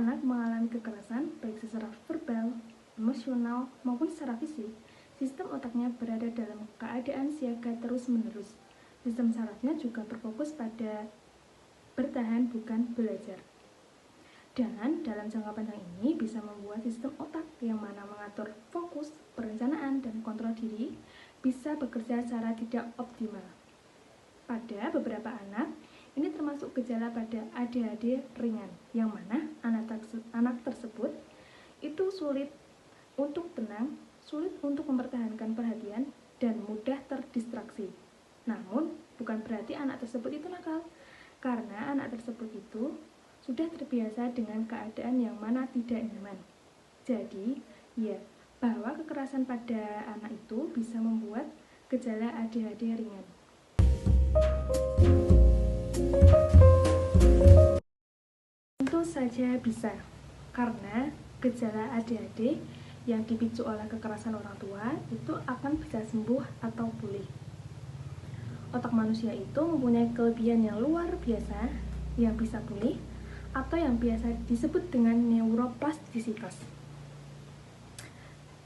anak mengalami kekerasan, baik secara verbal, emosional, maupun secara fisik, sistem otaknya berada dalam keadaan siaga terus-menerus. Sistem sarafnya juga berfokus pada bertahan, bukan belajar. Dan dalam jangka panjang ini bisa membuat sistem otak yang mana mengatur fokus, perencanaan, dan kontrol diri bisa bekerja secara tidak optimal. Pada beberapa anak, ini termasuk gejala pada ADHD ringan, yang mana anak tersebut itu sulit untuk tenang, sulit untuk mempertahankan perhatian, dan mudah terdistraksi. Namun, bukan berarti anak tersebut itu nakal, karena anak tersebut itu sudah terbiasa dengan keadaan yang mana tidak nyaman. Jadi, bahwa kekerasan pada anak itu bisa membuat gejala ADHD ringan. Tentu saja bisa, karena gejala ADHD yang dipicu oleh kekerasan orang tua itu akan bisa sembuh atau pulih. Otak manusia itu mempunyai kelebihan yang luar biasa yang bisa pulih atau yang biasa disebut dengan neuroplastisitas.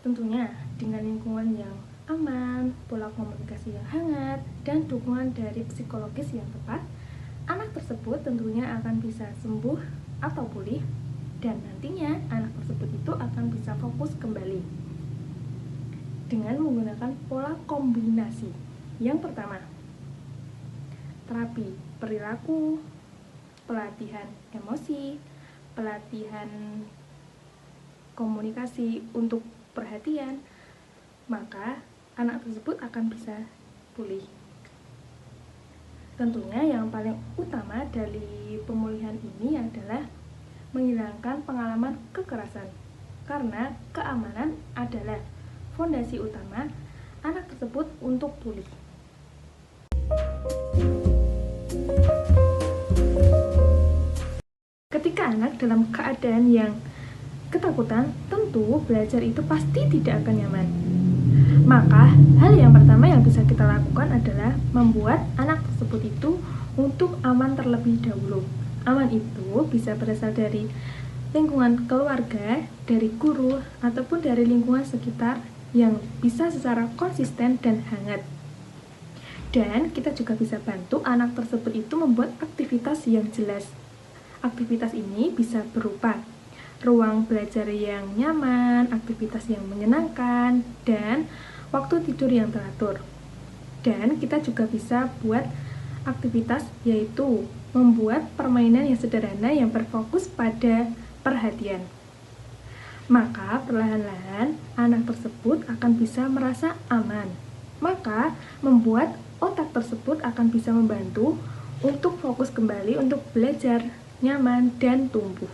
Tentunya dengan lingkungan yang aman, pola komunikasi yang hangat, dan dukungan dari psikologis yang tepat, anak tersebut tentunya akan bisa sembuh atau pulih, dan nantinya anak tersebut itu akan bisa fokus kembali dengan menggunakan pola kombinasi. Yang pertama, terapi perilaku, pelatihan emosi, pelatihan komunikasi untuk perhatian, maka anak tersebut akan bisa pulih. Tentunya yang paling utama dari pemulihan ini adalah menghilangkan pengalaman kekerasan, karena keamanan adalah fondasi utama anak tersebut untuk pulih. Ketika anak dalam keadaan yang ketakutan, tentu belajar itu pasti tidak akan nyaman. Maka, hal yang pertama yang bisa kita lakukan adalah membuat anak tersebut itu untuk aman terlebih dahulu. Aman itu bisa berasal dari lingkungan keluarga, dari guru, ataupun dari lingkungan sekitar yang bisa secara konsisten dan hangat. Dan kita juga bisa bantu anak tersebut itu membuat aktivitas yang jelas. Aktivitas ini bisa berupa ruang belajar yang nyaman, aktivitas yang menyenangkan, dan waktu tidur yang teratur. Dan kita juga bisa buat aktivitas yaitu membuat permainan yang sederhana yang berfokus pada perhatian. Maka perlahan-lahan anak tersebut akan bisa merasa aman. Maka membuat otak tersebut akan bisa membantu untuk fokus kembali untuk belajar, nyaman, dan tumbuh.